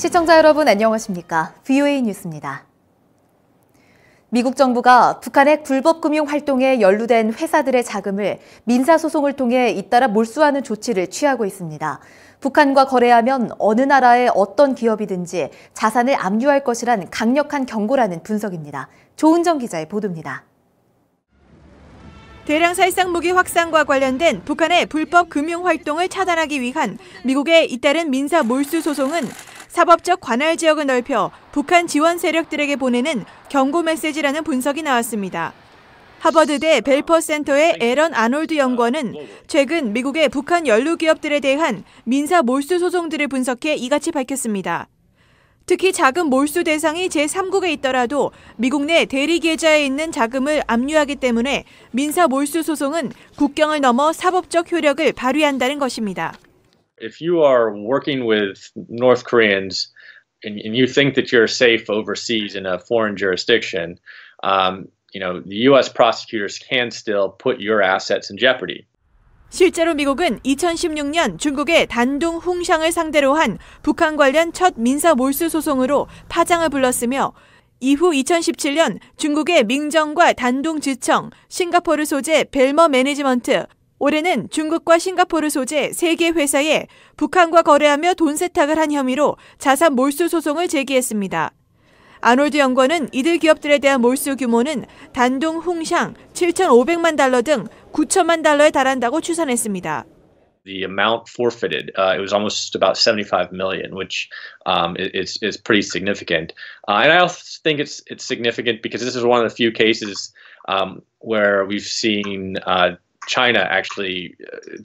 시청자 여러분 안녕하십니까? VOA 뉴스입니다. 미국 정부가 북한의 불법 금융 활동에 연루된 회사들의 자금을 민사소송을 통해 잇따라 몰수하는 조치를 취하고 있습니다. 북한과 거래하면 어느 나라의 어떤 기업이든지 자산을 압류할 것이란 강력한 경고라는 분석입니다. 조은정 기자의 보도입니다. 대량 살상 무기 확산과 관련된 북한의 불법 금융 활동을 차단하기 위한 미국의 잇따른 민사 몰수 소송은 사법적 관할 지역을 넓혀 북한 지원 세력들에게 보내는 경고 메시지라는 분석이 나왔습니다. 하버드대 벨퍼 센터의 에런 아놀드 연구원은 최근 미국의 북한 연루 기업들에 대한 민사 몰수 소송들을 분석해 이같이 밝혔습니다. 특히 자금 몰수 대상이 제3국에 있더라도 미국 내 대리 계좌에 있는 자금을 압류하기 때문에 민사 몰수 소송은 국경을 넘어 사법적 효력을 발휘한다는 것입니다. If you are working with North Koreans and you think that you're safe overseas in a foreign jurisdiction, the U.S. prosecutors can still put your assets in jeopardy. 실제로 미국은 2016년 중국의 단둥 홍샹을 상대로 한 북한 관련 첫 민사 몰수 소송으로 파장을 불렀으며 이후 2017년 중국의 민정과 단둥지청, 싱가포르 소재 벨머 매니지먼트, 올해는 중국과 싱가포르 소재 3개 회사에 북한과 거래하며 돈 세탁을 한 혐의로 자산 몰수 소송을 제기했습니다. 아놀드 연구원은 이들 기업들에 대한 몰수 규모는 단둥 홍샹 7,500만 달러 등 9천만 달러에 달한다고 추산했습니다. The amount forfeited, it was almost about 75 million, which is pretty significant. And I also think it's significant because this is one of the few cases where we've seen China actually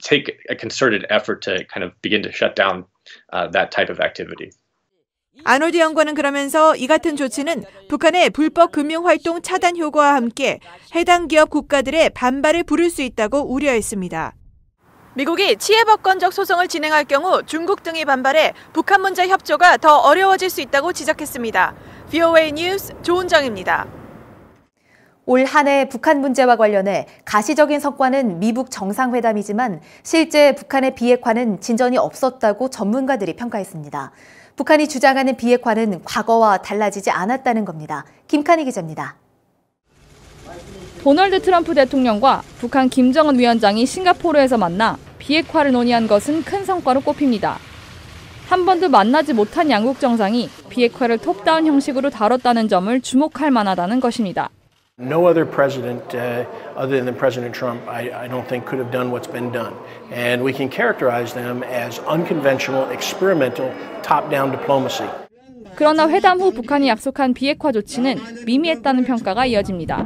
take a concerted effort to kind of begin to shut down that type of activity. 아놀드 연구원은 그러면서 이 같은 조치는 북한의 불법 금융활동 차단 효과와 함께 해당 기업 국가들의 반발을 부를 수 있다고 우려했습니다. 미국이 치해법권적 소송을 진행할 경우 중국 등이 반발해 북한 문제 협조가 더 어려워질 수 있다고 지적했습니다. VOA 뉴스 조은정입니다. 올 한 해 북한 문제와 관련해 가시적인 성과는 미북 정상회담이지만 실제 북한의 비핵화는 진전이 없었다고 전문가들이 평가했습니다. 북한이 주장하는 비핵화는 과거와 달라지지 않았다는 겁니다. 김칸희 기자입니다. 도널드 트럼프 대통령과 북한 김정은 위원장이 싱가포르에서 만나 비핵화를 논의한 것은 큰 성과로 꼽힙니다. 한 번도 만나지 못한 양국 정상이 비핵화를 톱다운 형식으로 다뤘다는 점을 주목할 만하다는 것입니다. No other president other than President Trump, I don't think could have done what's been done. And we can characterize them as unconventional, experimental, top-down diplomacy. 그러나 회담 후 북한이 약속한 비핵화 조치는 미미했다는 평가가 이어집니다.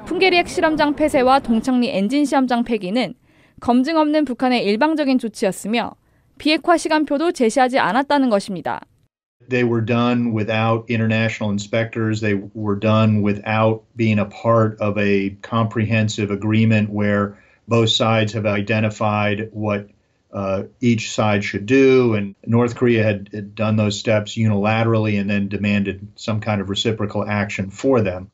풍계리 핵실험장 폐쇄와 동창리 엔진 시험장 폐기는 검증 없는 북한의 일방적인 조치였으며 비핵화 시간표도 제시하지 않았다는 것입니다. They were done without international inspectors. They were done without being a part of a comprehensive agreement where both sides have identified what each side should do. And North Korea had done those steps unilaterally and then demanded some kind of reciprocal action for them.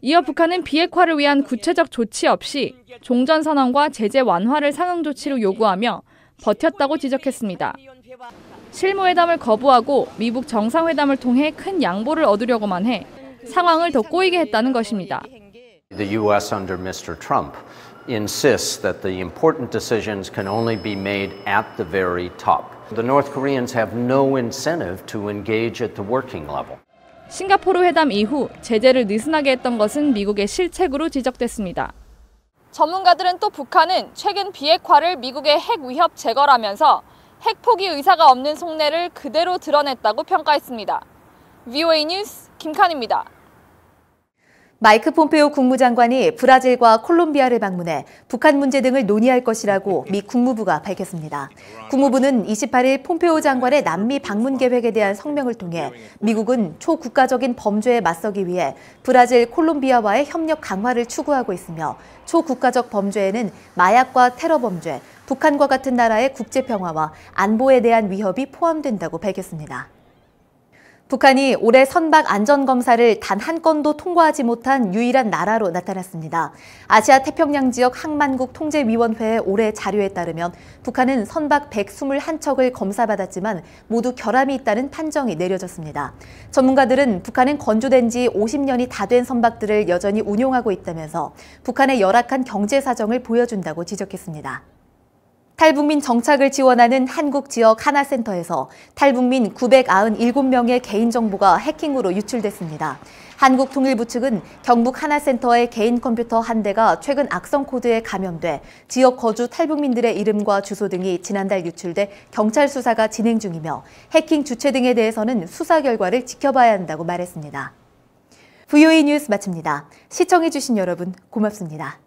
이어 북한은 비핵화를 위한 구체적 조치 없이 종전선언과 제재 완화를 상응 조치로 요구하며 버텼다고 지적했습니다. 실무회담을 거부하고 미북 정상회담을 통해 큰 양보를 얻으려고만 해 상황을 더 꼬이게 했다는 것입니다. The U.S. under Mr. Trump insists that the important decisions can only be made at the very top. The North Koreans have no incentive to engage at the working level. 싱가포르 회담 이후 제재를 느슨하게 했던 것은 미국의 실책으로 지적됐습니다. 전문가들은 또 북한은 최근 비핵화를 미국의 핵 위협 제거라면서 핵 포기 의사가 없는 속내를 그대로 드러냈다고 평가했습니다. VOA 뉴스 김칸희입니다. 마이크 폼페오 국무장관이 브라질과 콜롬비아를 방문해 북한 문제 등을 논의할 것이라고 미 국무부가 밝혔습니다. 국무부는 28일 폼페오 장관의 남미 방문 계획에 대한 성명을 통해 미국은 초국가적인 범죄에 맞서기 위해 브라질, 콜롬비아와의 협력 강화를 추구하고 있으며 초국가적 범죄에는 마약과 테러 범죄, 북한과 같은 나라의 국제 평화와 안보에 대한 위협이 포함된다고 밝혔습니다. 북한이 올해 선박 안전검사를 단 한 건도 통과하지 못한 유일한 나라로 나타났습니다. 아시아 태평양 지역 항만국 통제위원회의 올해 자료에 따르면 북한은 선박 121척을 검사받았지만 모두 결함이 있다는 판정이 내려졌습니다. 전문가들은 북한은 건조된 지 50년이 다 된 선박들을 여전히 운용하고 있다면서 북한의 열악한 경제 사정을 보여준다고 지적했습니다. 탈북민 정착을 지원하는 한국 지역 하나센터에서 탈북민 997명의 개인정보가 해킹으로 유출됐습니다. 한국통일부 측은 경북 하나센터의 개인 컴퓨터 한 대가 최근 악성 코드에 감염돼 지역 거주 탈북민들의 이름과 주소 등이 지난달 유출돼 경찰 수사가 진행 중이며 해킹 주체 등에 대해서는 수사 결과를 지켜봐야 한다고 말했습니다. VOA 뉴스 마칩니다. 시청해주신 여러분 고맙습니다.